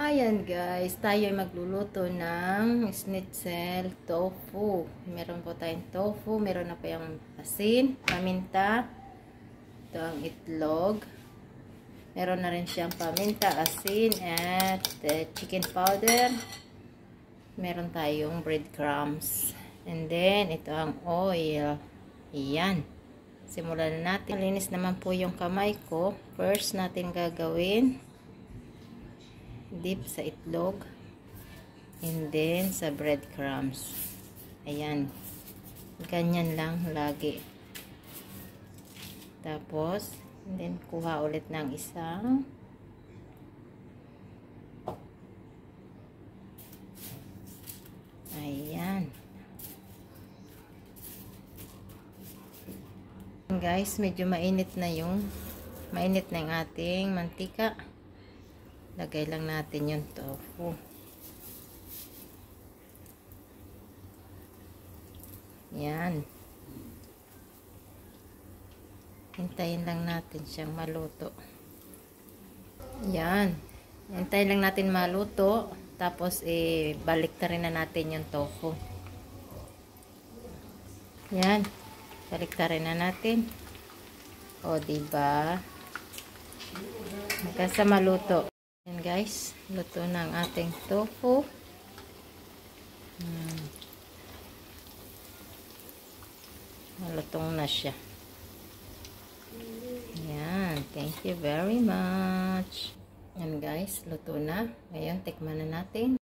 Ayan guys, tayo ay magluluto ng schnitzel tofu. Meron po tayong tofu, meron na po yung asin, paminta, ito ang itlog. Meron na rin siyang paminta, asin, at chicken powder. Meron tayong breadcrumbs. And then, ito ang oil. Ayan. Simulan na natin. Malinis naman po yung kamay ko. First natin gagawin dip sa itlog and then sa breadcrumbs. Ayan, ganyan lang lagi. Tapos and then kuha ulit ng isang ayan guys, medyo mainit na yung ating mantika. Lagay lang natin yung tofu. Yan. Hintayin lang natin siyang maluto. Yan. Hintayin lang natin maluto. Tapos, balik na rin na natin yung tofu. Yan. Balik na rin na natin. O, diba? Hanggang sa maluto. Yan guys, luto na ang ating tofu. Malutong na siya. Yan, thank you very much. Yan guys, luto na. Ngayon, tikman na natin.